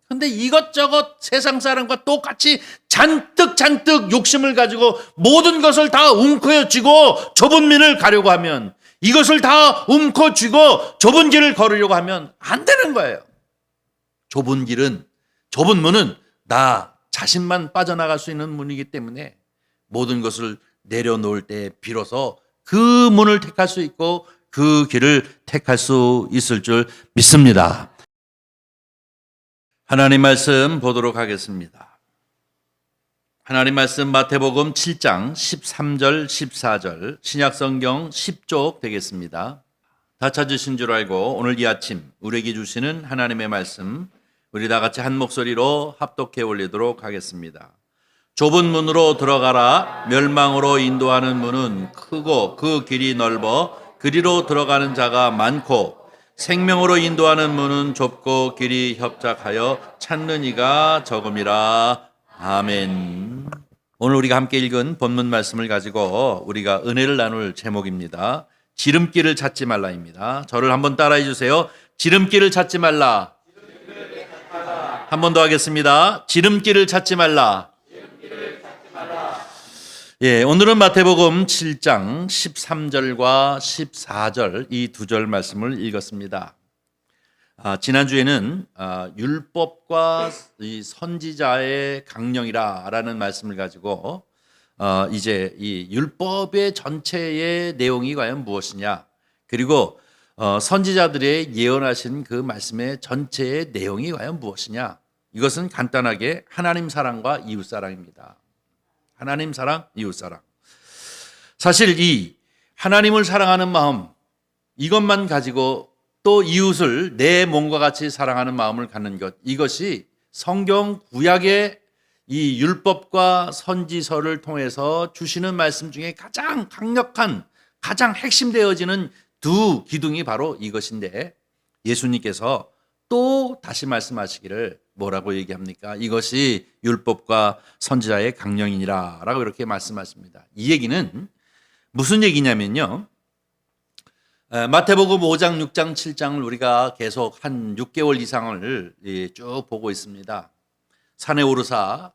근데 이것저것 세상 사람과 똑같이 잔뜩 욕심을 가지고 모든 것을 다 움켜쥐고 좁은 민을 가려고 하면, 이것을 다 움켜쥐고 좁은 길을 걸으려고 하면 안 되는 거예요. 좁은 문은 나 자신만 빠져나갈 수 있는 문이기 때문에 모든 것을 내려놓을 때 비로소 그 문을 택할 수 있고 그 길을 택할 수 있을 줄 믿습니다. 하나님 말씀 보도록 하겠습니다. 하나님 말씀 마태복음 7장 13절 14절 신약성경 10쪽 되겠습니다. 다 찾으신 줄 알고 오늘 이 아침 우리에게 주시는 하나님의 말씀, 우리 다 같이 한 목소리로 합독해 올리도록 하겠습니다. 좁은 문으로 들어가라. 멸망으로 인도하는 문은 크고 그 길이 넓어 그리로 들어가는 자가 많고, 생명으로 인도하는 문은 좁고 길이 협착하여 찾는 이가 적음이라. 아멘. 오늘 우리가 함께 읽은 본문 말씀을 가지고 우리가 은혜를 나눌 제목입니다. 지름길을 찾지 말라입니다. 저를 한번 따라해 주세요. 지름길을 찾지 말라. 한 번 더 하겠습니다. 지름길을 찾지 말라. 예, 오늘은 마태복음 7장 13절과 14절 이 두 절 말씀을 읽었습니다. 지난주에는 율법과 이 선지자의 강령이라는 말씀을 가지고 이제 이 율법의 전체의 내용이 과연 무엇이냐, 그리고 선지자들의 예언하신 그 말씀의 전체의 내용이 과연 무엇이냐, 이것은 간단하게 하나님 사랑과 이웃 사랑입니다. 하나님 사랑, 이웃 사랑. 사실 이 하나님을 사랑하는 마음, 이것만 가지고 또 이웃을 내 몸과 같이 사랑하는 마음을 갖는 것, 이것이 성경 구약의 이 율법과 선지서를 통해서 주시는 말씀 중에 가장 강력한, 가장 핵심되어지는 두 기둥이 바로 이것인데, 예수님께서 또 다시 말씀하시기를 뭐라고 얘기합니까? 이것이 율법과 선지자의 강령이니라 라고 이렇게 말씀하십니다. 이 얘기는 무슨 얘기냐면요, 마태복음 5장, 6장, 7장을 우리가 계속 한 6개월 이상을 쭉 보고 있습니다. 산에 오르사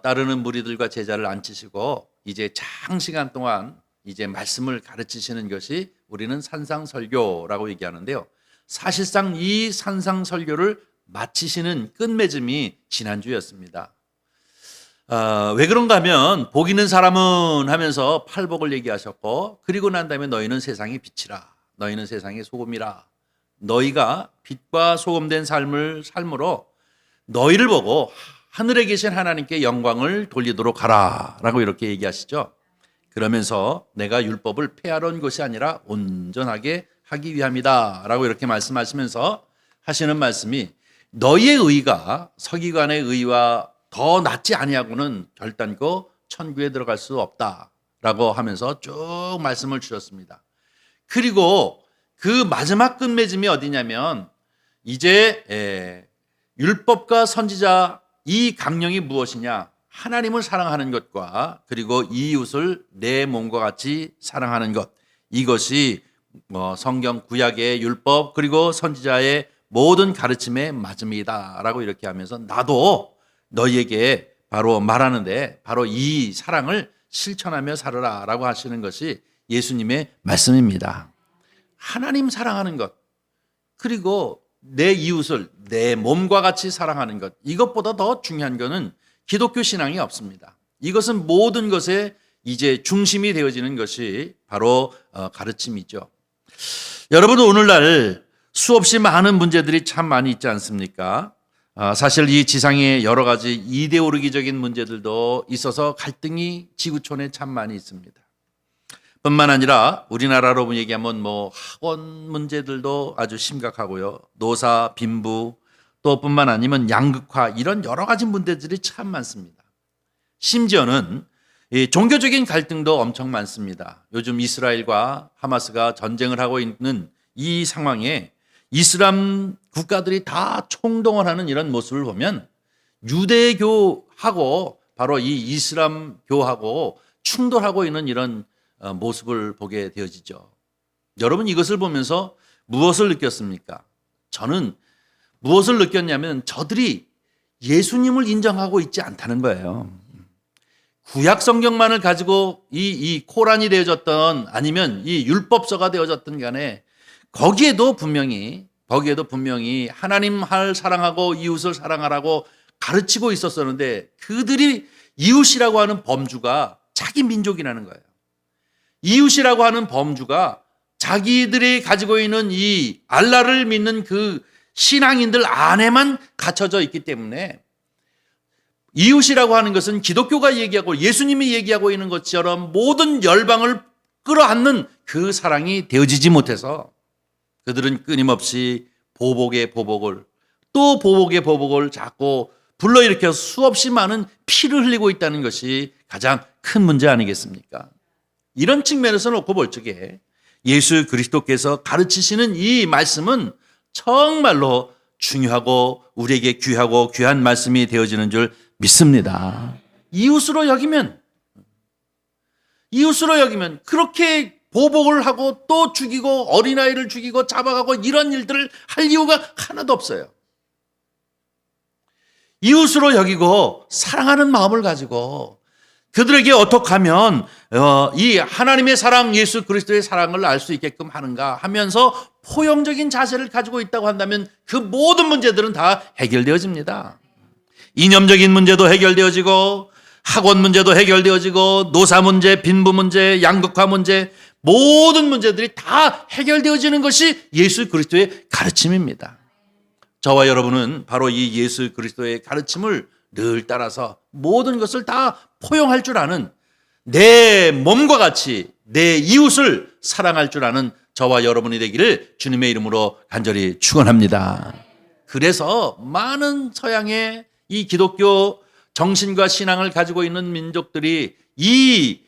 따르는 무리들과 제자를 앉히시고 이제 장시간 동안 이제 말씀을 가르치시는 것이 우리는 산상설교라고 얘기하는데요. 사실상 이 산상설교를 마치시는 끝맺음이 지난주였습니다. 왜 그런가 하면 복 있는 사람은 하면서 팔복을 얘기하셨고, 그리고 난 다음에 너희는 세상의 빛이라, 너희는 세상의 소금이라, 너희가 빛과 소금된 삶으로 너희를 보고 하늘에 계신 하나님께 영광을 돌리도록 하라 라고 이렇게 얘기하시죠. 그러면서 내가 율법을 폐하러 온 것이 아니라 온전하게 하기 위함이다 라고 이렇게 말씀하시면서 하시는 말씀이, 너희의 의가 서기관의 의와 더 낫지 아니하고는 결단코 천국에 들어갈 수 없다라고 하면서 쭉 말씀을 주셨습니다. 그리고 그 마지막 끝맺음이 어디냐면, 이제 율법과 선지자 이 강령이 무엇이냐, 하나님을 사랑하는 것과 그리고 이웃을 내 몸과 같이 사랑하는 것, 이것이 성경 구약의 율법 그리고 선지자의 모든 가르침의 맞음이다 라고 이렇게 하면서, 나도 너희에게 바로 말하는데 바로 이 사랑을 실천하며 살아라 라고 하시는 것이 예수님의 말씀입니다. 하나님 사랑하는 것, 그리고 내 이웃을 내 몸과 같이 사랑하는 것, 이것보다 더 중요한 것은 기독교 신앙이 없습니다. 이것은 모든 것의 이제 중심이 되어지는 것이 바로 가르침이죠. 여러분, 오늘날 수없이 많은 문제들이 참 많이 있지 않습니까? 사실 이 지상에 여러 가지 이데올로기적인 문제들도 있어서 갈등이 지구촌에 참 많이 있습니다. 뿐만 아니라 우리나라로 얘기하면 학원 문제들도 아주 심각하고요. 노사, 빈부, 또 뿐만 아니면 양극화, 이런 여러 가지 문제들이 참 많습니다. 심지어는 종교적인 갈등도 엄청 많습니다. 요즘 이스라엘과 하마스가 전쟁을 하고 있는 이 상황에 이슬람 국가들이 다 총동원하는 이런 모습을 보면 유대교하고 바로 이 이슬람교하고 충돌하고 있는 이런 모습을 보게 되어지죠. 여러분, 이것을 보면서 무엇을 느꼈습니까? 저는 무엇을 느꼈냐면, 저들이 예수님을 인정하고 있지 않다는 거예요. 구약 성경만을 가지고 이 코란이 되어졌던 아니면 이 율법서가 되어졌던 간에 거기에도 분명히 하나님을 사랑하고 이웃을 사랑하라고 가르치고 있었었는데 그들이 이웃이라고 하는 범주가 자기 민족이라는 거예요. 이웃이라고 하는 범주가 자기들이 가지고 있는 이 알라를 믿는 그 신앙인들 안에만 갇혀져 있기 때문에 이웃이라고 하는 것은 기독교가 얘기하고 예수님이 얘기하고 있는 것처럼 모든 열방을 끌어안는 그 사랑이 되어지지 못해서 그들은 끊임없이 보복의 보복을 또 보복의 보복을 자꾸 불러일으켜 수없이 많은 피를 흘리고 있다는 것이 가장 큰 문제 아니겠습니까? 이런 측면에서 놓고 볼 적에 예수 그리스도께서 가르치시는 이 말씀은 정말로 중요하고 우리에게 귀하고 귀한 말씀이 되어지는 줄 믿습니다. 이웃으로 여기면 그렇게 보복을 하고 또 죽이고 어린아이를 죽이고 잡아가고 이런 일들을 할 이유가 하나도 없어요. 이웃으로 여기고 사랑하는 마음을 가지고 그들에게 어떻게 하면 이 하나님의 사랑, 예수 그리스도의 사랑을 알 수 있게끔 하는가 하면서 포용적인 자세를 가지고 있다고 한다면 그 모든 문제들은 다 해결되어집니다. 이념적인 문제도 해결되어지고 학원 문제도 해결되어지고 노사 문제, 빈부 문제, 양극화 문제 모든 문제들이 다 해결되어지는 것이 예수 그리스도의 가르침입니다. 저와 여러분은 바로 이 예수 그리스도의 가르침을 늘 따라서 모든 것을 다 포용할 줄 아는 내 몸과 같이 내 이웃을 사랑할 줄 아는 저와 여러분이 되기를 주님의 이름으로 간절히 축원합니다. 그래서 많은 서양의 이 기독교 정신과 신앙을 가지고 있는 민족들이 이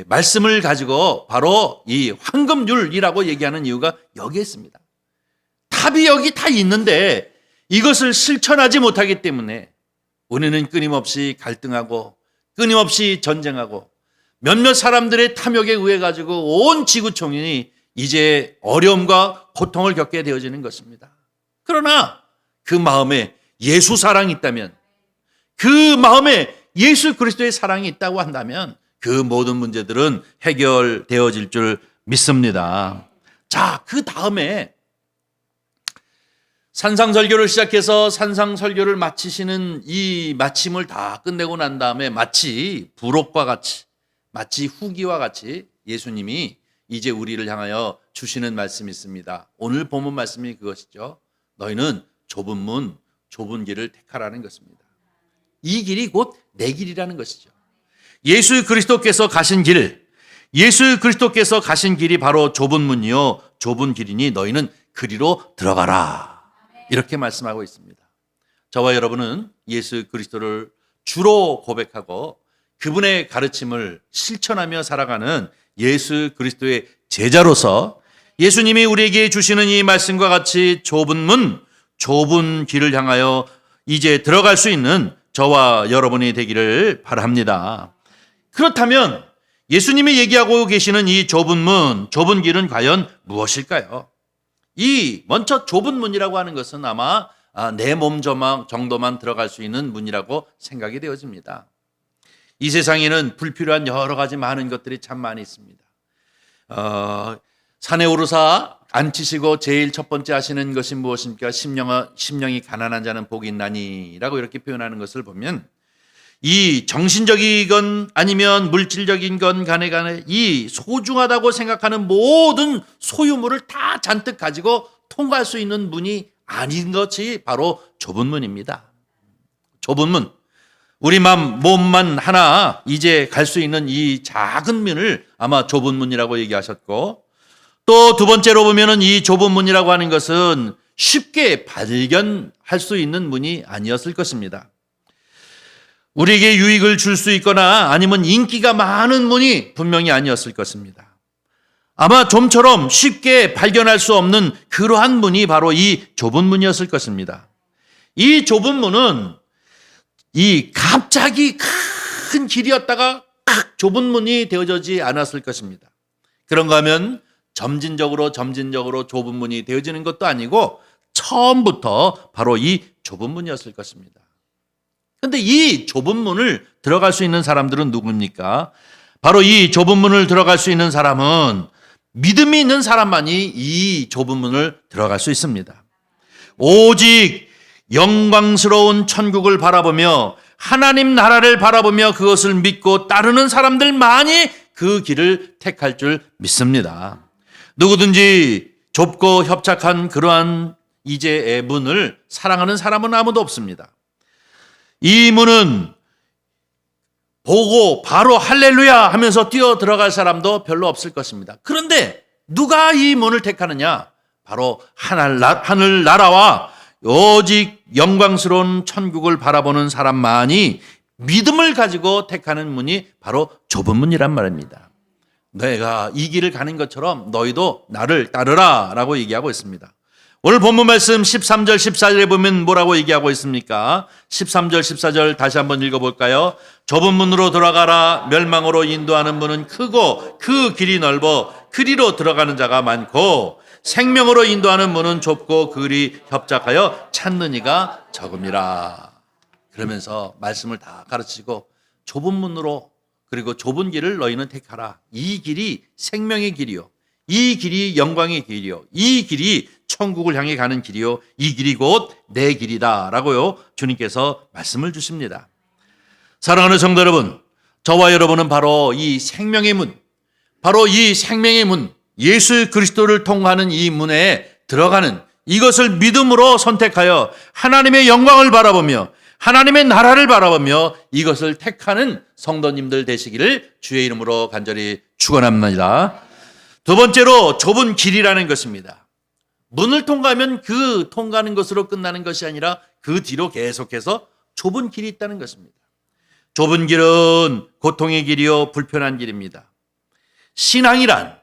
말씀을 가지고 바로 이 황금률이라고 얘기하는 이유가 여기에 있습니다. 답이 여기 다 있는데 이것을 실천하지 못하기 때문에 우리는 끊임없이 갈등하고 끊임없이 전쟁하고 몇몇 사람들의 탐욕에 의해 가지고 온 지구촌이 이제 어려움과 고통을 겪게 되어지는 것입니다. 그러나 그 마음에 예수 사랑이 있다면 그 마음에 예수 그리스도의 사랑이 있다고 한다면 그 모든 문제들은 해결되어질 줄 믿습니다. 자, 그 다음에 산상설교를 시작해서 산상설교를 마치시는 이 마침을 다 끝내고 난 다음에 마치 부록과 같이 마치 후기와 같이 예수님이 이제 우리를 향하여 주시는 말씀이 있습니다. 오늘 본문 말씀이 그것이죠. 너희는 좁은 문, 좁은 길을 택하라는 것입니다. 이 길이 곧 내 길이라는 것이죠. 예수 그리스도께서 가신 길이 바로 좁은 문이요 좁은 길이니 너희는 그리로 들어가라. 이렇게 말씀하고 있습니다. 저와 여러분은 예수 그리스도를 주로 고백하고 그분의 가르침을 실천하며 살아가는 예수 그리스도의 제자로서 예수님이 우리에게 주시는 이 말씀과 같이 좁은 문, 좁은 길을 향하여 이제 들어갈 수 있는 저와 여러분이 되기를 바랍니다. 그렇다면 예수님이 얘기하고 계시는 이 좁은 문, 좁은 길은 과연 무엇일까요? 이 먼저 좁은 문이라고 하는 것은 아마 내 몸 정도만 들어갈 수 있는 문이라고 생각이 되어집니다. 이 세상에는 불필요한 여러 가지 많은 것들이 참 많이 있습니다. 산에 오르사 앉히시고 제일 첫 번째 하시는 것이 무엇입니까? 심령이 가난한 자는 복이 있나니라고 이렇게 표현하는 것을 보면 이 정신적이건 아니면 물질적인 건 간에 이 소중하다고 생각하는 모든 소유물을 다 잔뜩 가지고 통과할 수 있는 문이 아닌 것이 바로 좁은 문입니다. 좁은 문. 우리 몸만 하나 이제 갈 수 있는 이 작은 문을 아마 좁은 문이라고 얘기하셨고 또 두 번째로 보면은 이 좁은 문이라고 하는 것은 쉽게 발견할 수 있는 문이 아니었을 것입니다. 우리에게 유익을 줄 수 있거나 아니면 인기가 많은 문이 분명히 아니었을 것입니다. 아마 좀처럼 쉽게 발견할 수 없는 그러한 문이 바로 이 좁은 문이었을 것입니다. 이 좁은 문은 이 갑자기 큰 길이었다가 좁은 문이 되어지지 않았을 것입니다. 그런가 하면 점진적으로 좁은 문이 되어지는 것도 아니고 처음부터 바로 이 좁은 문이었을 것입니다. 근데 이 좁은 문을 들어갈 수 있는 사람들은 누굽니까? 바로 이 좁은 문을 들어갈 수 있는 사람은 믿음이 있는 사람만이 이 좁은 문을 들어갈 수 있습니다. 오직 영광스러운 천국을 바라보며 하나님 나라를 바라보며 그것을 믿고 따르는 사람들만이 그 길을 택할 줄 믿습니다. 누구든지 좁고 협착한 그러한 이제의 문을 사랑하는 사람은 아무도 없습니다. 이 문은 보고 바로 할렐루야 하면서 뛰어 들어갈 사람도 별로 없을 것입니다. 그런데 누가 이 문을 택하느냐? 바로 하늘 나라와 오직 영광스러운 천국을 바라보는 사람만이 믿음을 가지고 택하는 문이 바로 좁은 문이란 말입니다. 내가 이 길을 가는 것처럼 너희도 나를 따르라 라고 얘기하고 있습니다. 오늘 본문 말씀 13절 14절에 보면 뭐라고 얘기하고 있습니까? 13절 14절 다시 한번 읽어볼까요? 좁은 문으로 들어가라. 멸망으로 인도하는 문은 크고 그 길이 넓어 그리로 들어가는 자가 많고 생명으로 인도하는 문은 좁고 그 길이 협착하여 찾는 이가 적음이라. 그러면서 말씀을 다 가르치고 좁은 문으로 그리고 좁은 길을 너희는 택하라. 이 길이 생명의 길이요. 이 길이 영광의 길이요. 이 길이 천국을 향해 가는 길이요. 이 길이 곧 내 길이다 라고요. 주님께서 말씀을 주십니다. 사랑하는 성도 여러분, 저와 여러분은 바로 이 생명의 문, 바로 이 생명의 문, 예수 그리스도를 통하는 이 문에 들어가는 이것을 믿음으로 선택하여 하나님의 영광을 바라보며 하나님의 나라를 바라보며 이것을 택하는 성도님들 되시기를 주의 이름으로 간절히 축원합니다. 두 번째로 좁은 길이라는 것입니다. 문을 통과하면 그 통과하는 것으로 끝나는 것이 아니라 그 뒤로 계속해서 좁은 길이 있다는 것입니다. 좁은 길은 고통의 길이요 불편한 길입니다. 신앙이란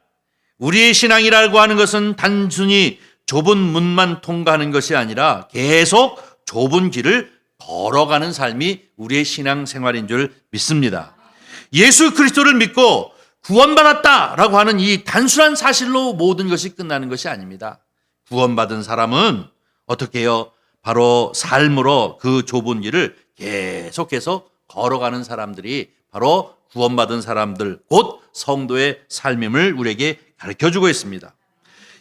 우리의 신앙이라고 하는 것은 단순히 좁은 문만 통과하는 것이 아니라 계속 좁은 길을 걸어가는 삶이 우리의 신앙생활인 줄 믿습니다. 예수 그리스도를 믿고 구원받았다라고 하는 이 단순한 사실로 모든 것이 끝나는 것이 아닙니다. 구원받은 사람은 어떻게 해요? 바로 삶으로 그 좁은 길을 계속해서 걸어가는 사람들이 바로 구원받은 사람들, 곧 성도의 삶임을 우리에게 가르쳐주고 있습니다.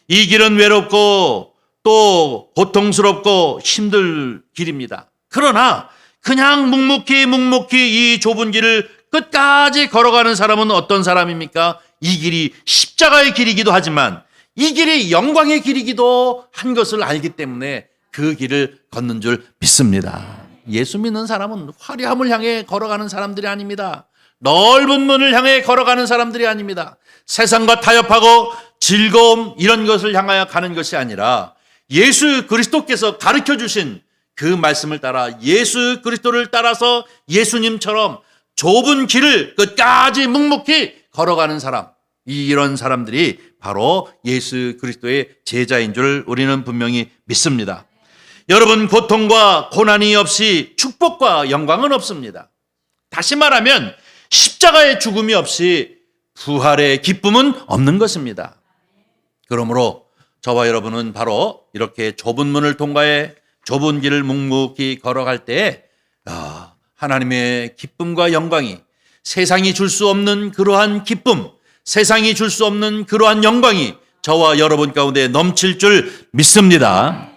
이 길은 외롭고 또 고통스럽고 힘들 길입니다. 그러나 그냥 묵묵히 이 좁은 길을 끝까지 걸어가는 사람은 어떤 사람입니까? 이 길이 십자가의 길이기도 하지만 이 길이 영광의 길이기도 한 것을 알기 때문에 그 길을 걷는 줄 믿습니다. 예수 믿는 사람은 화려함을 향해 걸어가는 사람들이 아닙니다. 넓은 문을 향해 걸어가는 사람들이 아닙니다. 세상과 타협하고 즐거움 이런 것을 향하여 가는 것이 아니라 예수 그리스도께서 가르쳐 주신 그 말씀을 따라 예수 그리스도를 따라서 예수님처럼 좁은 길을 끝까지 묵묵히 걸어가는 사람, 이런 사람들이 바로 예수 그리스도의 제자인 줄 우리는 분명히 믿습니다. 여러분, 고통과 고난이 없이 축복과 영광은 없습니다. 다시 말하면 십자가의 죽음이 없이 부활의 기쁨은 없는 것입니다. 그러므로 저와 여러분은 바로 이렇게 좁은 문을 통과해 좁은 길을 묵묵히 걸어갈 때 하나님의 기쁨과 영광이, 세상이 줄 수 없는 그러한 기쁨, 세상이 줄 수 없는 그러한 영광이 저와 여러분 가운데 넘칠 줄 믿습니다.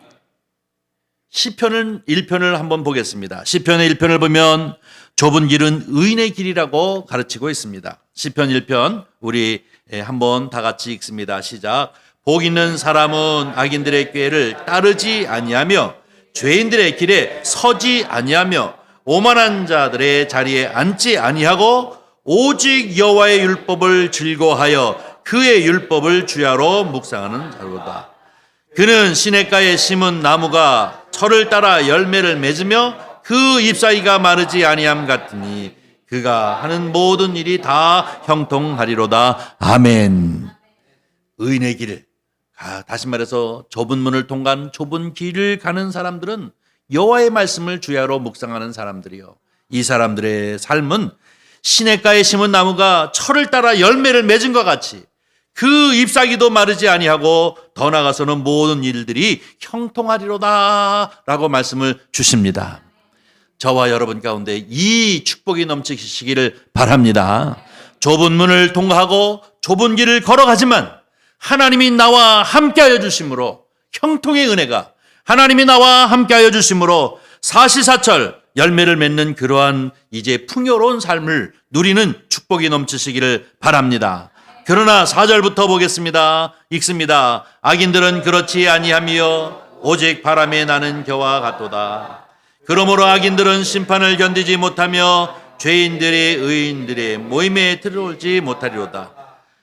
시편 1편을 한번 보겠습니다. 시편의 1편을 보면 좁은 길은 의인의 길이라고 가르치고 있습니다. 시편 1편 우리 한번 다 같이 읽습니다. 시작. 복 있는 사람은 악인들의 꾀를 따르지 아니하며 죄인들의 길에 서지 아니하며 오만한 자들의 자리에 앉지 아니하고 오직 여호와의 율법을 즐거워하여 그의 율법을 주야로 묵상하는 자로다. 그는 시냇가에 심은 나무가 철을 따라 열매를 맺으며 그 잎사귀가 마르지 아니함 같으니 그가 하는 모든 일이 다 형통하리로다. 아멘. 의인의 길을, 다시 말해서 좁은 문을 통과한 좁은 길을 가는 사람들은 여호와의 말씀을 주야로 묵상하는 사람들이요, 이 사람들의 삶은 시냇가에 심은 나무가 철을 따라 열매를 맺은 것 같이 그 잎사귀도 마르지 아니하고 더 나아가서는 모든 일들이 형통하리로다 라고 말씀을 주십니다. 저와 여러분 가운데 이 축복이 넘치시기를 바랍니다. 좁은 문을 통과하고 좁은 길을 걸어가지만 하나님이 나와 함께하여 주심으로 형통의 은혜가 하나님이 나와 함께하여 주심으로 사시사철 열매를 맺는 그러한 이제 풍요로운 삶을 누리는 축복이 넘치시기를 바랍니다. 그러나 4절부터 보겠습니다. 읽습니다. 악인들은 그렇지 아니하며 오직 바람에 나는 겨와 같도다. 그러므로 악인들은 심판을 견디지 못하며 죄인들의 의인들의 모임에 들어오지 못하리로다.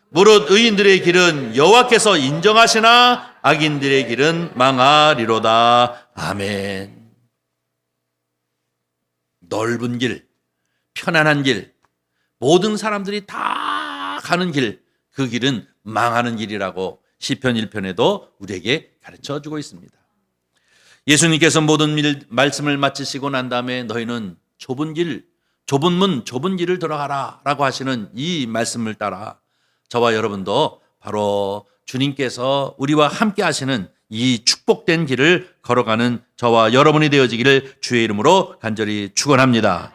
무릇 의인들의 길은 여호와께서 인정하시나 악인들의 길은 망하리로다. 아멘. 넓은 길, 편안한 길, 모든 사람들이 다 가는 길, 그 길은 망하는 길이라고 시편 1편에도 우리에게 가르쳐 주고 있습니다. 예수님께서 모든 말씀을 마치시고 난 다음에 너희는 좁은 길, 좁은 문, 좁은 길을 들어가라 라고 하시는 이 말씀을 따라 저와 여러분도 바로 주님께서 우리와 함께 하시는 이 축복된 길을 걸어가는 저와 여러분이 되어지기를 주의 이름으로 간절히 축원합니다.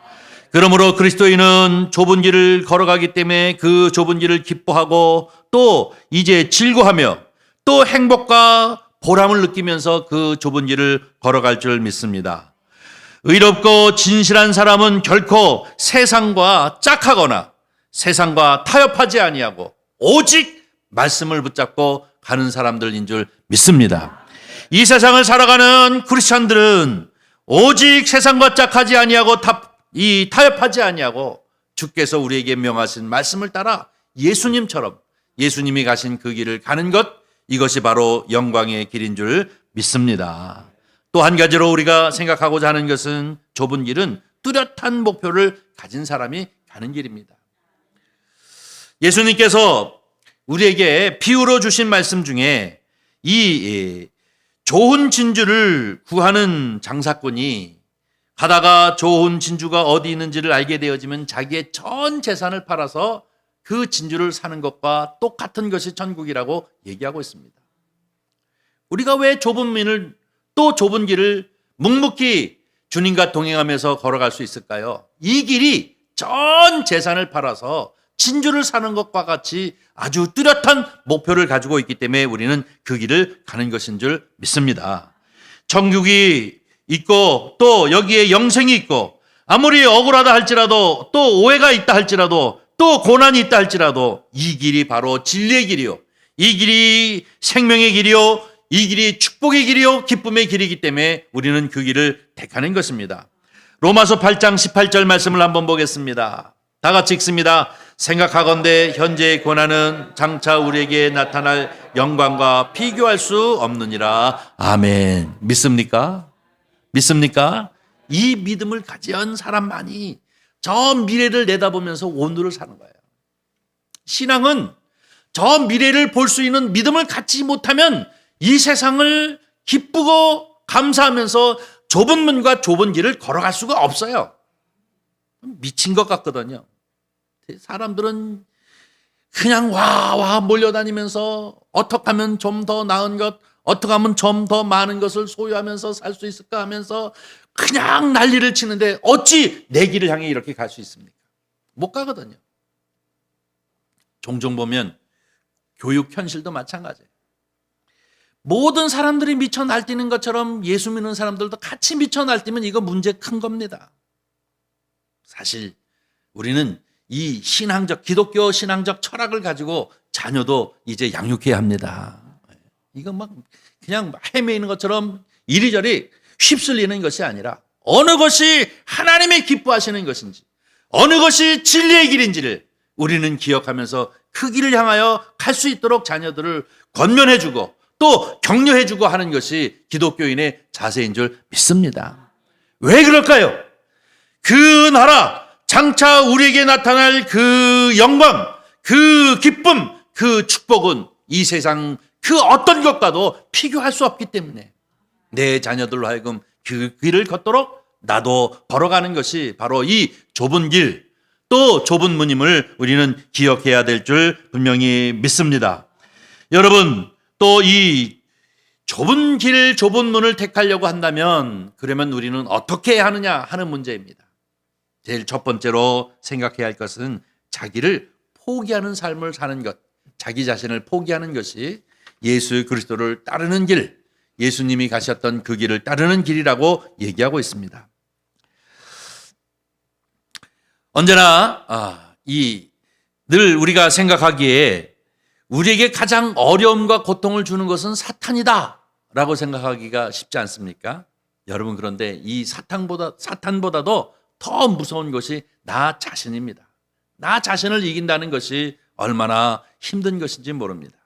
그러므로 그리스도인은 좁은 길을 걸어가기 때문에 그 좁은 길을 기뻐하고 또 이제 즐거워하며 또 행복과 보람을 느끼면서 그 좁은 길을 걸어갈 줄 믿습니다. 의롭고 진실한 사람은 결코 세상과 짝하거나 세상과 타협하지 아니하고 오직 말씀을 붙잡고 가는 사람들인 줄 믿습니다. 이 세상을 살아가는 크리스천들은 오직 세상과 짝하지 아니하고 타협하지 아니하고 주께서 우리에게 명하신 말씀을 따라 예수님처럼 예수님이 가신 그 길을 가는 것, 이것이 바로 영광의 길인 줄 믿습니다. 또 한 가지로 우리가 생각하고자 하는 것은 좁은 길은 뚜렷한 목표를 가진 사람이 가는 길입니다. 예수님께서 우리에게 비유로 주신 말씀 중에 이 좋은 진주를 구하는 장사꾼이 가다가 좋은 진주가 어디 있는지를 알게 되어지면 자기의 전 재산을 팔아서 그 진주를 사는 것과 똑같은 것이 천국이라고 얘기하고 있습니다. 우리가 왜 좁은 문을 또 좁은 길을 묵묵히 주님과 동행하면서 걸어갈 수 있을까요? 이 길이 전 재산을 팔아서 진주를 사는 것과 같이 아주 뚜렷한 목표를 가지고 있기 때문에 우리는 그 길을 가는 것인 줄 믿습니다. 천국이 있고 또 여기에 영생이 있고 아무리 억울하다 할지라도 또 오해가 있다 할지라도 또 고난이 있다 할지라도 이 길이 바로 진리의 길이요, 이 길이 생명의 길이요, 이 길이 축복의 길이요 기쁨의 길이기 때문에 우리는 그 길을 택하는 것입니다. 로마서 8장 18절 말씀을 한번 보겠습니다. 다 같이 읽습니다. 생각하건대 현재의 고난은 장차 우리에게 나타날 영광과 비교할 수 없느니라. 아멘. 믿습니까? 믿습니까? 이 믿음을 가진 사람만이 저 미래를 내다보면서 오늘을 사는 거예요. 신앙은 저 미래를 볼 수 있는 믿음을 갖지 못하면 이 세상을 기쁘고 감사하면서 좁은 문과 좁은 길을 걸어갈 수가 없어요. 미친 것 같거든요. 사람들은 그냥 와 몰려다니면서 어떻게 하면 좀 더 나은 것, 어떻게 하면 좀 더 많은 것을 소유하면서 살 수 있을까 하면서 그냥 난리를 치는데 어찌 내 길을 향해 이렇게 갈 수 있습니까? 못 가거든요. 종종 보면 교육 현실도 마찬가지예요. 모든 사람들이 미쳐 날뛰는 것처럼 예수 믿는 사람들도 같이 미쳐 날뛰면 이거 문제 큰 겁니다. 사실 우리는 이 기독교 신앙적 철학을 가지고 자녀도 이제 양육해야 합니다. 이거 막 그냥 헤매이는 것처럼 이리저리 휩쓸리는 것이 아니라 어느 것이 하나님의 기뻐하시는 것인지, 어느 것이 진리의 길인지를 우리는 기억하면서 그 길을 향하여 갈 수 있도록 자녀들을 권면해주고 또 격려해주고 하는 것이 기독교인의 자세인 줄 믿습니다. 왜 그럴까요? 그 나라, 장차 우리에게 나타날 그 영광, 그 기쁨, 그 축복은 이 세상 그 어떤 것과도 비교할 수 없기 때문에 내 자녀들로 하여금 그 길을 걷도록 나도 걸어가는 것이 바로 이 좁은 길, 또 좁은 문임을 우리는 기억해야 될 줄 분명히 믿습니다. 여러분, 또 이 좁은 길, 좁은 문을 택하려고 한다면 그러면 우리는 어떻게 해야 하느냐 하는 문제입니다. 제일 첫 번째로 생각해야 할 것은 자기를 포기하는 삶을 사는 것, 자기 자신을 포기하는 것이 예수 그리스도를 따르는 길, 예수님이 가셨던 그 길을 따르는 길이라고 얘기하고 있습니다. 언제나 늘 우리가 생각하기에 우리에게 가장 어려움과 고통을 주는 것은 사탄이다 라고 생각하기가 쉽지 않습니까? 여러분, 그런데 이 사탄보다도 더 무서운 것이 나 자신입니다. 나 자신을 이긴다는 것이 얼마나 힘든 것인지 모릅니다.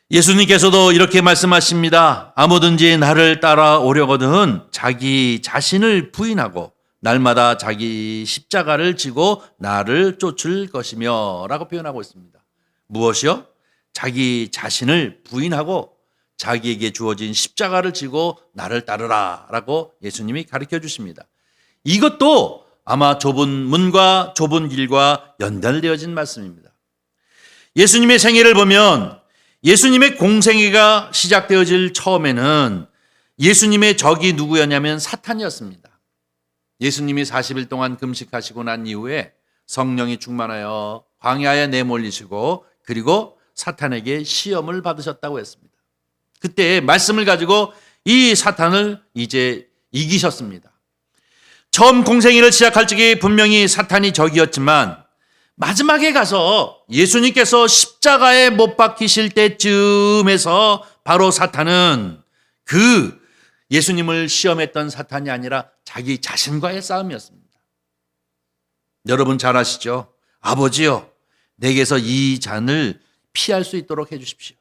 예수님께서도 이렇게 말씀하십니다. 아무든지 나를 따라오려거든 자기 자신을 부인하고 날마다 자기 십자가를 지고 나를 쫓을 것이며 라고 표현하고 있습니다. 무엇이요? 자기 자신을 부인하고 자기에게 주어진 십자가를 지고 나를 따르라 라고 예수님이 가르쳐 주십니다. 이것도 아마 좁은 문과 좁은 길과 연결되어진 말씀입니다. 예수님의 생애를 보면 예수님의 공생애가 시작되어질 처음에는 예수님의 적이 누구였냐면 사탄이었습니다. 예수님이 40일 동안 금식하시고 난 이후에 성령이 충만하여 광야에 내몰리시고 그리고 사탄에게 시험을 받으셨다고 했습니다. 그때 말씀을 가지고 이 사탄을 이제 이기셨습니다. 처음 공생애를 시작할 적에 분명히 사탄이 적이었지만 마지막에 가서 예수님께서 십자가에 못 박히실 때쯤에서 바로 사탄은 그 예수님을 시험했던 사탄이 아니라 자기 자신과의 싸움이었습니다. 여러분 잘 아시죠? 아버지요, 내게서 이 잔을 피할 수 있도록 해 주십시오.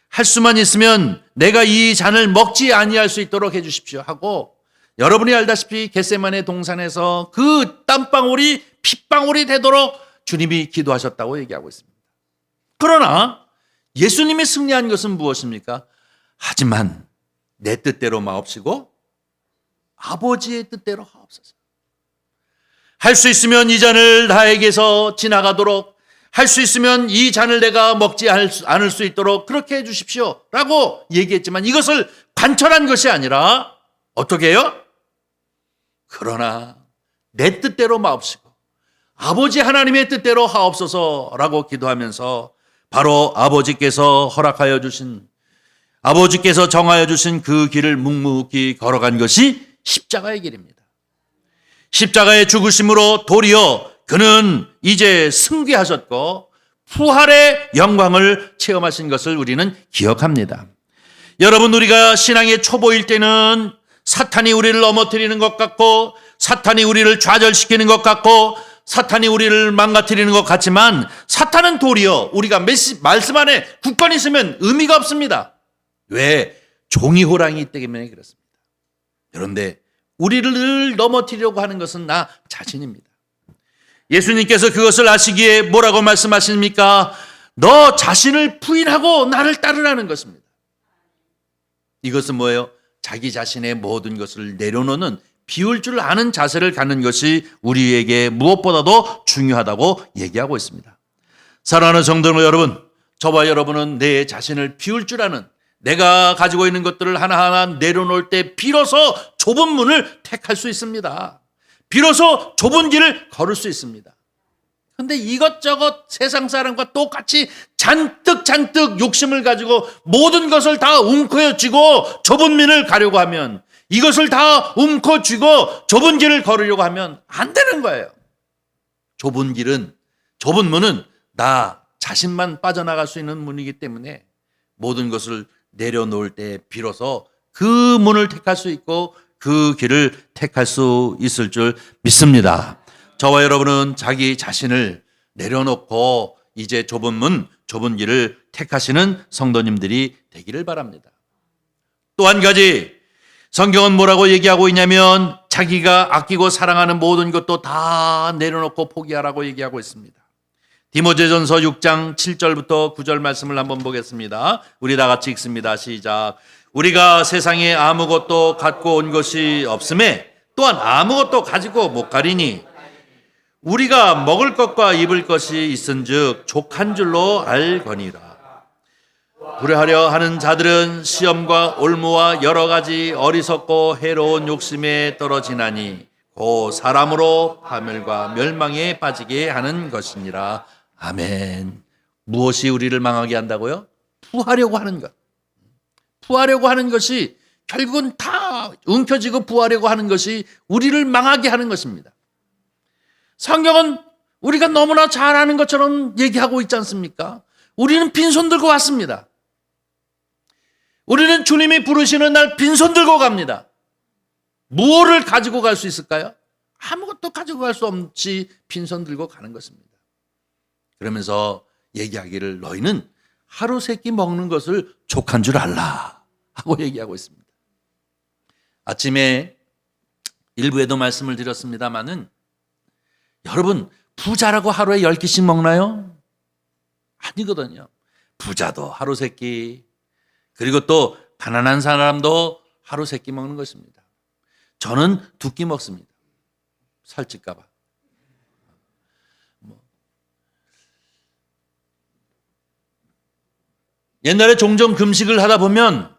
할 수만 있으면 내가 이 잔을 먹지 아니할 수 있도록 해 주십시오 하고, 여러분이 알다시피 겟세마네 동산에서 그 땀방울이 핏방울이 되도록 주님이 기도하셨다고 얘기하고 있습니다. 그러나 예수님이 승리한 것은 무엇입니까? 하지만 내 뜻대로 마옵시고 아버지의 뜻대로 하옵소서. 할 수 있으면 이 잔을 나에게서 지나가도록, 할 수 있으면 이 잔을 내가 먹지 않을 수 있도록 그렇게 해 주십시오 라고 얘기했지만 이것을 관철한 것이 아니라 어떻게 해요? 그러나 내 뜻대로 마옵시고 아버지 하나님의 뜻대로 하옵소서라고 기도하면서 바로 아버지께서 허락하여 주신, 아버지께서 정하여 주신 그 길을 묵묵히 걸어간 것이 십자가의 길입니다. 십자가의 죽으심으로 도리어 그는 이제 승귀하셨고 부활의 영광을 체험하신 것을 우리는 기억합니다. 여러분, 우리가 신앙의 초보일 때는 사탄이 우리를 넘어뜨리는 것 같고 사탄이 우리를 좌절시키는 것 같고 사탄이 우리를 망가뜨리는 것 같지만 사탄은 도리어 우리가 말씀 안에 굳건히 있으면 의미가 없습니다. 왜? 종이 호랑이이기 때문에 그렇습니다. 그런데 우리를 늘 넘어뜨리려고 하는 것은 나 자신입니다. 예수님께서 그것을 아시기에 뭐라고 말씀하십니까? 너 자신을 부인하고 나를 따르라는 것입니다. 이것은 뭐예요? 자기 자신의 모든 것을 내려놓는, 비울 줄 아는 자세를 갖는 것이 우리에게 무엇보다도 중요하다고 얘기하고 있습니다. 사랑하는 성도 여러분, 저와 여러분은 내 자신을 비울 줄 아는, 내가 가지고 있는 것들을 하나하나 내려놓을 때 비로소 좁은 문을 택할 수 있습니다. 비로소 좁은 길을 걸을 수 있습니다. 그런데 이것저것 세상 사람과 똑같이 잔뜩 욕심을 가지고 모든 것을 다 움켜쥐고 좁은 문을 가려고 하면, 이것을 다 움켜쥐고 좁은 길을 걸으려고 하면 안 되는 거예요. 좁은 길은, 좁은 문은 나 자신만 빠져나갈 수 있는 문이기 때문에 모든 것을 내려놓을 때 비로소 그 문을 택할 수 있고 그 길을 택할 수 있을 줄 믿습니다. 저와 여러분은 자기 자신을 내려놓고 이제 좁은 문, 좁은 길을 택하시는 성도님들이 되기를 바랍니다. 또 한 가지, 성경은 뭐라고 얘기하고 있냐면 자기가 아끼고 사랑하는 모든 것도 다 내려놓고 포기하라고 얘기하고 있습니다. 디모데전서 6장 7절부터 9절 말씀을 한번 보겠습니다. 우리 다 같이 읽습니다. 시작. 우리가 세상에 아무것도 갖고 온 것이 없음에 또한 아무것도 가지고 못 가리니 우리가 먹을 것과 입을 것이 있은즉 족한 줄로 알거니라. 불효하려 하는 자들은 시험과 올무와 여러 가지 어리석고 해로운 욕심에 떨어지나니 곧 사람으로 파멸과 멸망에 빠지게 하는 것이니라. 아멘. 무엇이 우리를 망하게 한다고요? 부하려고 하는 것. 부하려고 하는 것이 결국은 다 움켜쥐고 부하려고 하는 것이 우리를 망하게 하는 것입니다. 성경은 우리가 너무나 잘 아는 것처럼 얘기하고 있지 않습니까? 우리는 빈손 들고 왔습니다. 우리는 주님이 부르시는 날 빈손 들고 갑니다. 무엇을 가지고 갈 수 있을까요? 아무것도 가지고 갈 수 없이 빈손 들고 가는 것입니다. 그러면서 얘기하기를 너희는 하루 세끼 먹는 것을 족한 줄 알라 하고 얘기하고 있습니다. 아침에 일부에도 말씀을 드렸습니다마는 여러분 부자라고 하루에 10끼씩 먹나요? 아니거든요. 부자도 하루 세끼, 그리고 또 가난한 사람도 하루 세끼 먹는 것입니다. 저는 2끼 먹습니다. 살찔까 봐. 옛날에 종종 금식을 하다 보면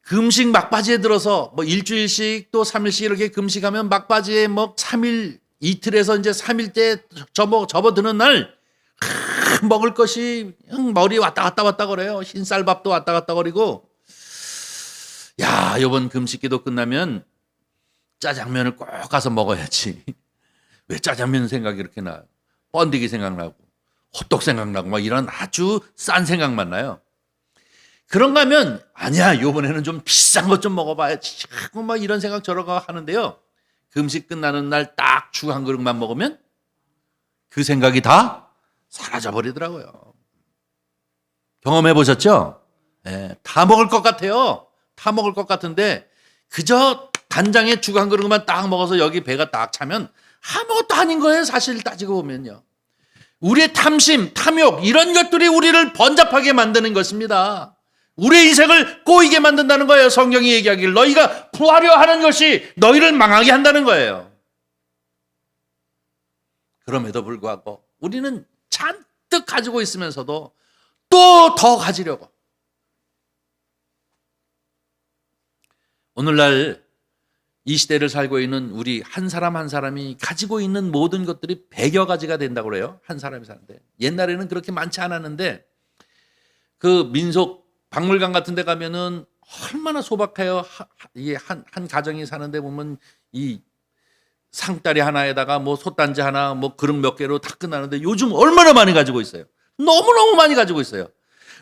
금식 막바지에 들어서 일주일씩 또 3일씩 이렇게 금식하면 막바지에 3일, 이틀에서 이제 3일째 접어드는 날 먹을 것이 머리 왔다 갔다 거려요. 흰쌀밥도 왔다 갔다 거리고, 야, 이번 금식기도 끝나면 짜장면을 꼭 가서 먹어야지. 왜 짜장면 생각이 이렇게 나요? 번데기 생각나고 호떡 생각나고 막 이런 아주 싼 생각만 나요. 그런가 하면 아니야, 이번에는 좀 비싼 것 좀 먹어봐야지 하고 막 이런 생각 저런 거 하는데요. 금식 끝나는 날 딱 죽 한 그릇만 먹으면 그 생각이 다 사라져 버리더라고요. 경험해 보셨죠? 네, 다 먹을 것 같아요. 다 먹을 것 같은데 그저 간장에 죽 한 그릇만 딱 먹어서 여기 배가 딱 차면 아무것도 아닌 거예요. 사실 따지고 보면요. 우리의 탐심, 탐욕 이런 것들이 우리를 번잡하게 만드는 것입니다. 우리의 인생을 꼬이게 만든다는 거예요. 성경이 얘기하기를 너희가 부하려 하는 것이 너희를 망하게 한다는 거예요. 그럼에도 불구하고 우리는 잔뜩 가지고 있으면서도 또 더 가지려고. 오늘날 이 시대를 살고 있는 우리 한 사람 한 사람이 가지고 있는 모든 것들이 100여 가지가 된다고 그래요. 한 사람이 사는데. 옛날에는 그렇게 많지 않았는데 그 민속 박물관 같은 데 가면은 얼마나 소박해요. 이게 한 가정이 사는데 보면 이 상다리 하나에다가 솥단지 하나 그릇 몇 개로 다 끝나는데 요즘 얼마나 많이 가지고 있어요. 너무너무 많이 가지고 있어요.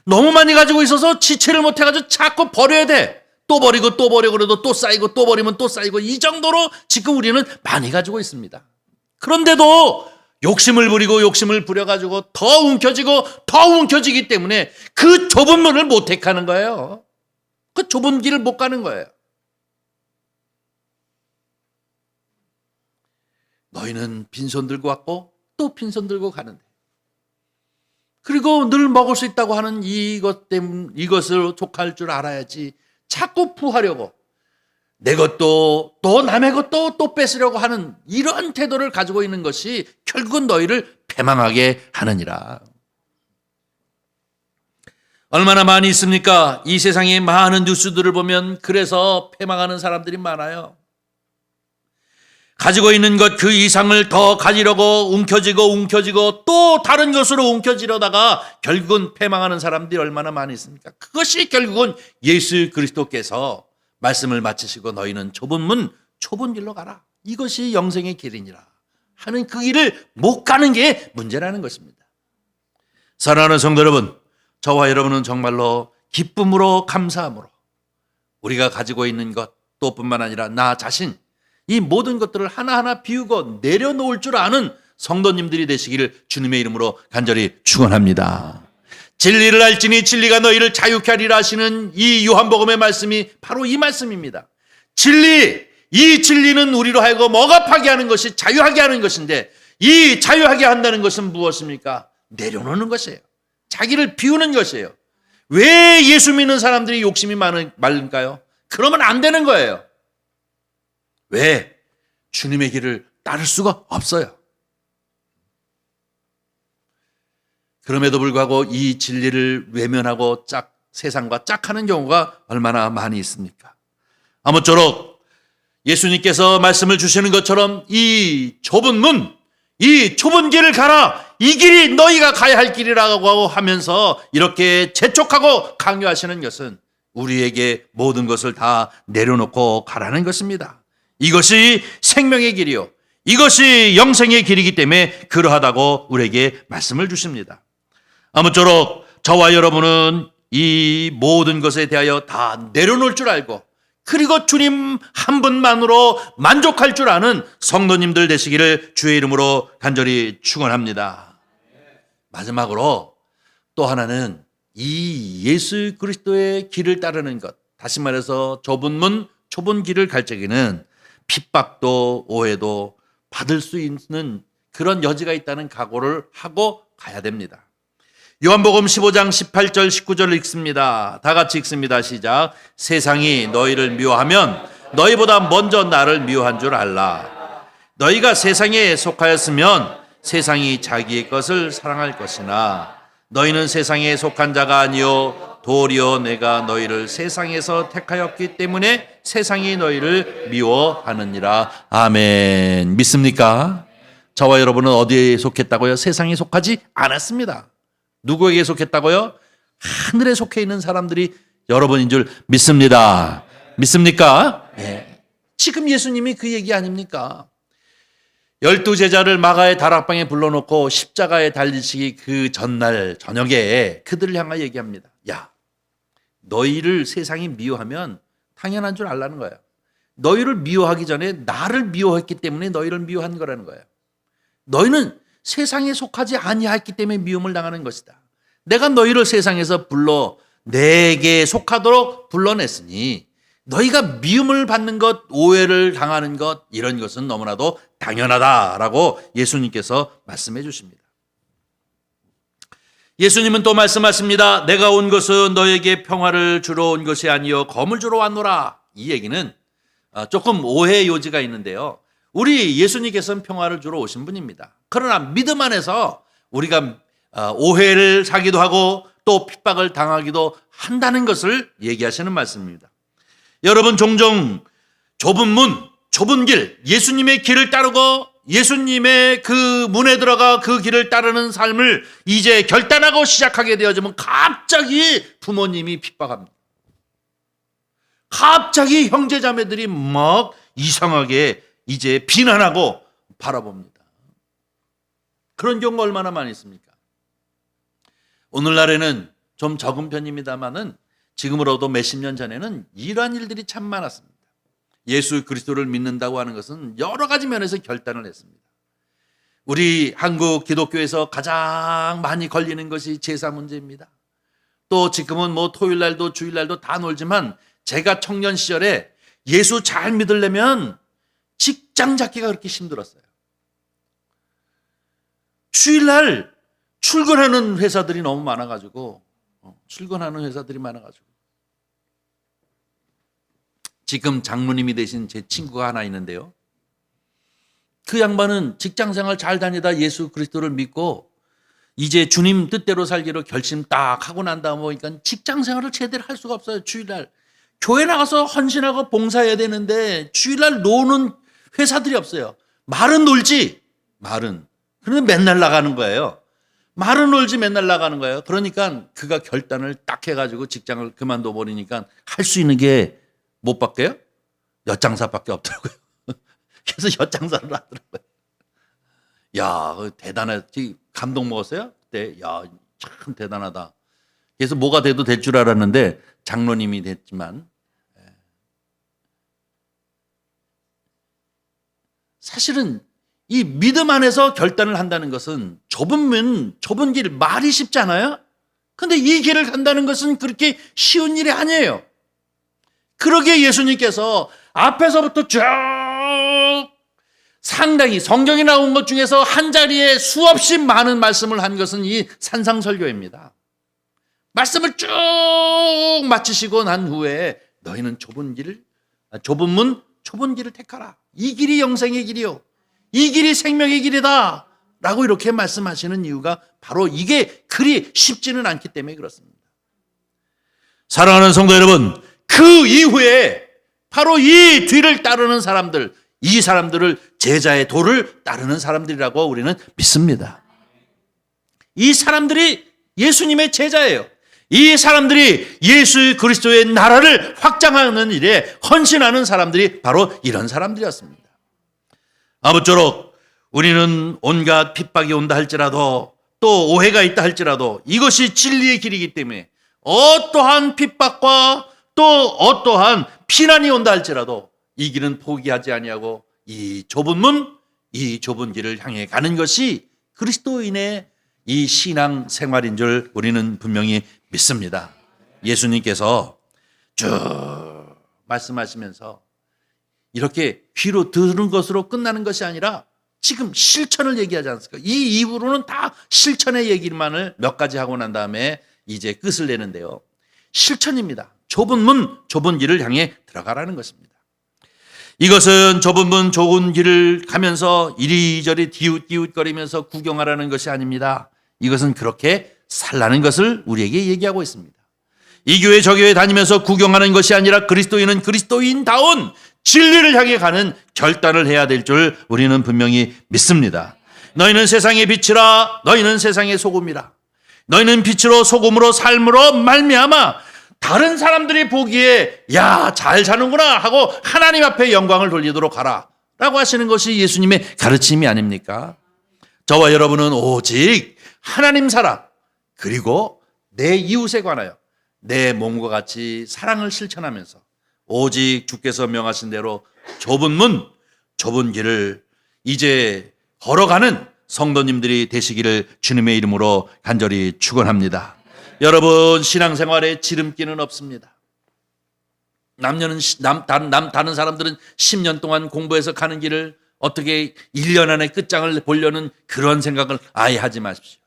너무 많이 가지고 있어서 지체를 못 해가지고 자꾸 버려야 돼. 또 버리고 또 버리고 그래도 또 쌓이고 또 버리면 또 쌓이고 이 정도로 지금 우리는 많이 가지고 있습니다. 그런데도 욕심을 부리고 욕심을 부려가지고 더 움켜쥐기 때문에 그 좁은 문을 못 택하는 거예요. 그 좁은 길을 못 가는 거예요. 너희는 빈손 들고 왔고 또 빈손 들고 가는데, 그리고 늘 먹을 수 있다고 하는 이것을 족할 줄 알아야지 자꾸 부하려고 내 것도 또 남의 것도 또 뺏으려고 하는 이런 태도를 가지고 있는 것이 결국은 너희를 패망하게 하느니라. 얼마나 많이 있습니까? 이 세상에 많은 뉴스들을 보면 그래서 패망하는 사람들이 많아요. 가지고 있는 것 그 이상을 더 가지려고 움켜쥐고 또 다른 것으로 움켜쥐려다가 결국은 패망하는 사람들이 얼마나 많이 있습니까? 그것이 결국은 예수 그리스도께서 말씀을 마치시고 너희는 좁은 문 좁은 길로 가라, 이것이 영생의 길이니라 하는 그 길을 못 가는 게 문제라는 것입니다. 사랑하는 성도 여러분, 저와 여러분은 정말로 기쁨으로 감사함으로 우리가 가지고 있는 것 또 뿐만 아니라 나 자신 이 모든 것들을 하나하나 비우고 내려놓을 줄 아는 성도님들이 되시기를 주님의 이름으로 간절히 축원합니다. 진리를 알지니 진리가 너희를 자유케 하리라 하시는 이 요한복음의 말씀이 바로 이 말씀입니다. 이 진리는 우리로 하여금 억압하게 하는 것이 자유하게 하는 것인데, 이 자유하게 한다는 것은 무엇입니까? 내려놓는 것이에요. 자기를 비우는 것이에요. 왜 예수 믿는 사람들이 욕심이 많을까요? 그러면 안 되는 거예요. 왜? 주님의 길을 따를 수가 없어요. 그럼에도 불구하고 이 진리를 외면하고 세상과 짝하는 경우가 얼마나 많이 있습니까? 아무쪼록 예수님께서 말씀을 주시는 것처럼 이 좁은 문, 이 좁은 길을 가라. 이 길이 너희가 가야 할 길이라고 하면서 이렇게 재촉하고 강요하시는 것은 우리에게 모든 것을 다 내려놓고 가라는 것입니다. 이것이 생명의 길이요, 이것이 영생의 길이기 때문에 그러하다고 우리에게 말씀을 주십니다. 아무쪼록 저와 여러분은 이 모든 것에 대하여 다 내려놓을 줄 알고, 그리고 주님 한 분만으로 만족할 줄 아는 성도님들 되시기를 주의 이름으로 간절히 축원합니다. 마지막으로 또 하나는 이 예수 그리스도의 길을 따르는 것, 다시 말해서 좁은 문, 좁은 길을 갈 적에는 핍박도 오해도 받을 수 있는 그런 여지가 있다는 각오를 하고 가야 됩니다. 요한복음 15장 18절 19절을 읽습니다. 다 같이 읽습니다. 시작. 세상이 너희를 미워하면 너희보다 먼저 나를 미워한 줄 알라. 너희가 세상에 속하였으면 세상이 자기의 것을 사랑할 것이나 너희는 세상에 속한 자가 아니요 도리어 내가 너희를 세상에서 택하였기 때문에 세상이 너희를 미워하느니라. 아멘. 믿습니까? 저와 여러분은 어디에 속했다고요? 세상에 속하지 않았습니다. 누구에게 속했다고요? 하늘에 속해 있는 사람들이 여러분인 줄 믿습니다. 믿습니까? 네. 지금 예수님이 그 얘기 아닙니까? 12제자를 마가의 다락방에 불러놓고 십자가에 달리시기 그 전날 저녁에 그들을 향하여 얘기합니다. 야, 너희를 세상이 미워하면 당연한 줄 알라는 거예요. 너희를 미워하기 전에 나를 미워했기 때문에 너희를 미워한 거라는 거예요. 너희는 세상에 속하지 아니했기 때문에 미움을 당하는 것이다. 내가 너희를 세상에서 불러 내게 속하도록 불러냈으니 너희가 미움을 받는 것, 오해를 당하는 것, 이런 것은 너무나도 당연하다라고 예수님께서 말씀해 주십니다. 예수님은 또 말씀하십니다. 내가 온 것은 너에게 평화를 주러 온 것이 아니요 검을 주러 왔노라. 이 얘기는 조금 오해 요지가 있는데요. 우리 예수님께서는 평화를 주러 오신 분입니다. 그러나 믿음 안에서 우리가 오해를 사기도 하고 또 핍박을 당하기도 한다는 것을 얘기하시는 말씀입니다. 여러분, 종종 좁은 문, 좁은 길, 예수님의 길을 따르고 예수님의 그 문에 들어가 그 길을 따르는 삶을 이제 결단하고 시작하게 되어지면 갑자기 부모님이 핍박합니다. 갑자기 형제자매들이 막 이상하게 이제 비난하고 바라봅니다. 그런 경우가 얼마나 많이 있습니까? 오늘날에는 좀 적은 편입니다만은 지금으로도 몇십 년 전에는 이러한 일들이 참 많았습니다. 예수 그리스도를 믿는다고 하는 것은 여러 가지 면에서 결단을 했습니다. 우리 한국 기독교에서 가장 많이 걸리는 것이 제사 문제입니다. 또 지금은 뭐 토요일날도 주일날도 다 놀지만 제가 청년 시절에 예수 잘 믿으려면 직장 잡기가 그렇게 힘들었어요. 주일날 출근하는 회사들이 너무 많아가지고 지금 장로님이 되신 제 친구가 하나 있는데요. 그 양반은 직장생활 잘 다니다 예수 그리스도를 믿고 이제 주님 뜻대로 살기로 결심 딱 하고 난 다음에 보니까 직장생활을 제대로 할 수가 없어요. 주일날 교회 나가서 헌신하고 봉사해야 되는데 주일날 노는 회사들이 없어요. 말은 놀지, 말은. 그런데 맨날 나가는 거예요. 말은 놀지 맨날 나가는 거예요. 그러니까 그가 결단을 딱 해가지고 직장을 그만둬 버리니까 할 수 있는 게 못 밖에요? 엿장사밖에 없더라고요. 그래서 엿장사를 하더라고요. 야, 대단하지. 감동 먹었어요? 그때 야, 참 대단하다. 그래서 뭐가 돼도 될 줄 알았는데 장로님이 됐지만 사실은 이 믿음 안에서 결단을 한다는 것은 좁은 길, 말이 쉽잖아요. 근데 이 길을 간다는 것은 그렇게 쉬운 일이 아니에요. 그러기에 예수님께서 앞에서부터 쭉 상당히 성경에 나온 것 중에서 한 자리에 수없이 많은 말씀을 한 것은 이 산상설교입니다. 말씀을 쭉 마치시고 난 후에 너희는 좁은 문, 좁은 길을 택하라. 이 길이 영생의 길이요. 이 길이 생명의 길이다. 라고 이렇게 말씀하시는 이유가 바로 이게 그리 쉽지는 않기 때문에 그렇습니다. 사랑하는 성도 여러분, 그 이후에 바로 이 뒤를 따르는 사람들, 이 사람들을 제자의 도를 따르는 사람들이라고 우리는 믿습니다. 이 사람들이 예수님의 제자예요. 이 사람들이 예수 그리스도의 나라를 확장하는 일에 헌신하는 사람들이 바로 이런 사람들이었습니다. 아무쪼록 우리는 온갖 핍박이 온다 할지라도 또 오해가 있다 할지라도 이것이 진리의 길이기 때문에 어떠한 핍박과 또 어떠한 피난이 온다 할지라도 이 길은 포기하지 아니하고 이 좁은 문, 이 좁은 길을 향해 가는 것이 그리스도인의 이 신앙 생활인 줄 우리는 분명히 믿습니다. 예수님께서 쭉 말씀하시면서 이렇게 귀로 들은 것으로 끝나는 것이 아니라 지금 실천을 얘기하지 않습니까? 이 이후로는 다 실천의 얘기만을 몇 가지 하고 난 다음에 이제 끝을 내는데요. 실천입니다. 좁은 문, 좁은 길을 향해 들어가라는 것입니다. 이것은 좁은 문, 좁은 길을 가면서 이리저리 디웃디웃거리면서 구경하라는 것이 아닙니다. 이것은 그렇게 살라는 것을 우리에게 얘기하고 있습니다. 이 교회 저 교회 다니면서 구경하는 것이 아니라 그리스도인은 그리스도인다운 진리를 향해 가는 결단을 해야 될 줄 우리는 분명히 믿습니다. 너희는 세상의 빛이라, 너희는 세상의 소금이라. 너희는 빛으로 소금으로 삶으로 말미암아 다른 사람들이 보기에 야, 잘 사는구나 하고 하나님 앞에 영광을 돌리도록 하라 라고 하시는 것이 예수님의 가르침이 아닙니까? 저와 여러분은 오직 하나님 사랑 그리고 내 이웃에 관하여 내 몸과 같이 사랑을 실천하면서 오직 주께서 명하신 대로 좁은 문, 좁은 길을 이제 걸어가는 성도님들이 되시기를 주님의 이름으로 간절히 축원합니다. 여러분, 신앙생활에 지름길은 없습니다. 다른 사람들은 10년 동안 공부해서 가는 길을 어떻게 1년 안에 끝장을 보려는 그런 생각을 아예 하지 마십시오.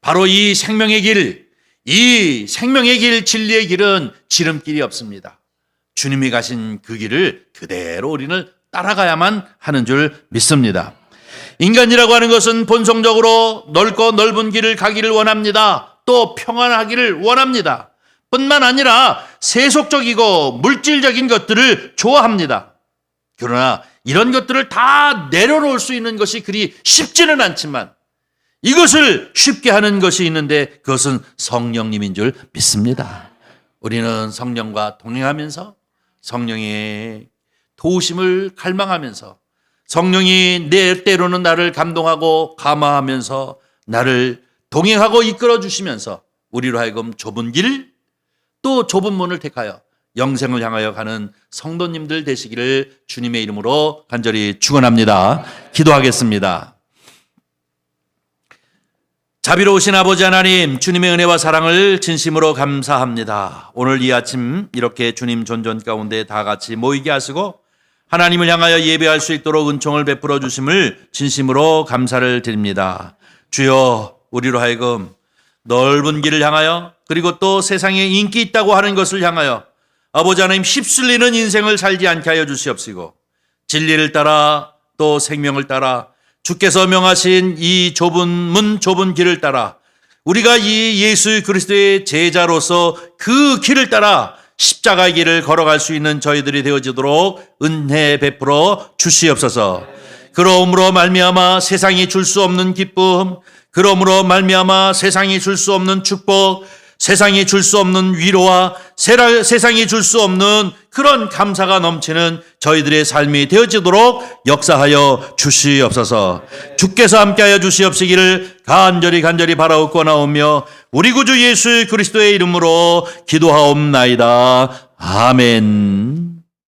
바로 이 생명의 길, 이 생명의 길, 진리의 길은 지름길이 없습니다. 주님이 가신 그 길을 그대로 우리는 따라가야만 하는 줄 믿습니다. 인간이라고 하는 것은 본성적으로 넓고 넓은 길을 가기를 원합니다. 또 평안하기를 원합니다. 뿐만 아니라 세속적이고 물질적인 것들을 좋아합니다. 그러나 이런 것들을 다 내려놓을 수 있는 것이 그리 쉽지는 않지만 이것을 쉽게 하는 것이 있는데 그것은 성령님인 줄 믿습니다. 우리는 성령과 동행하면서 성령의 도우심을 갈망하면서 성령이 내 때로는 나를 감동하고 감화하면서 나를 동행하고 이끌어 주시면서 우리로 하여금 좁은 길 또 좁은 문을 택하여 영생을 향하여 가는 성도님들 되시기를 주님의 이름으로 간절히 축원합니다. 기도하겠습니다. 자비로우신 아버지 하나님, 주님의 은혜와 사랑을 진심으로 감사합니다. 오늘 이 아침 이렇게 주님 존전 가운데 다 같이 모이게 하시고 하나님을 향하여 예배할 수 있도록 은총을 베풀어 주심을 진심으로 감사를 드립니다. 주여, 우리로 하여금 넓은 길을 향하여 그리고 또 세상에 인기 있다고 하는 것을 향하여 아버지 하나님 휩쓸리는 인생을 살지 않게 하여 주시옵시고 진리를 따라 또 생명을 따라 주께서 명하신 이 좁은 문, 좁은 길을 따라 우리가 이 예수 그리스도의 제자로서 그 길을 따라 십자가의 길을 걸어갈 수 있는 저희들이 되어지도록 은혜 베풀어 주시옵소서. 그러므로 말미암아 세상이 줄 수 없는 기쁨, 그러므로 말미암아 세상이 줄 수 없는 축복, 세상이 줄 수 없는 위로와 세상이 줄 수 없는 그런 감사가 넘치는 저희들의 삶이 되어지도록 역사하여 주시옵소서. 주께서 함께하여 주시옵시기를 간절히 바라옵고나오며 우리 구주 예수 그리스도의 이름으로 기도하옵나이다. 아멘.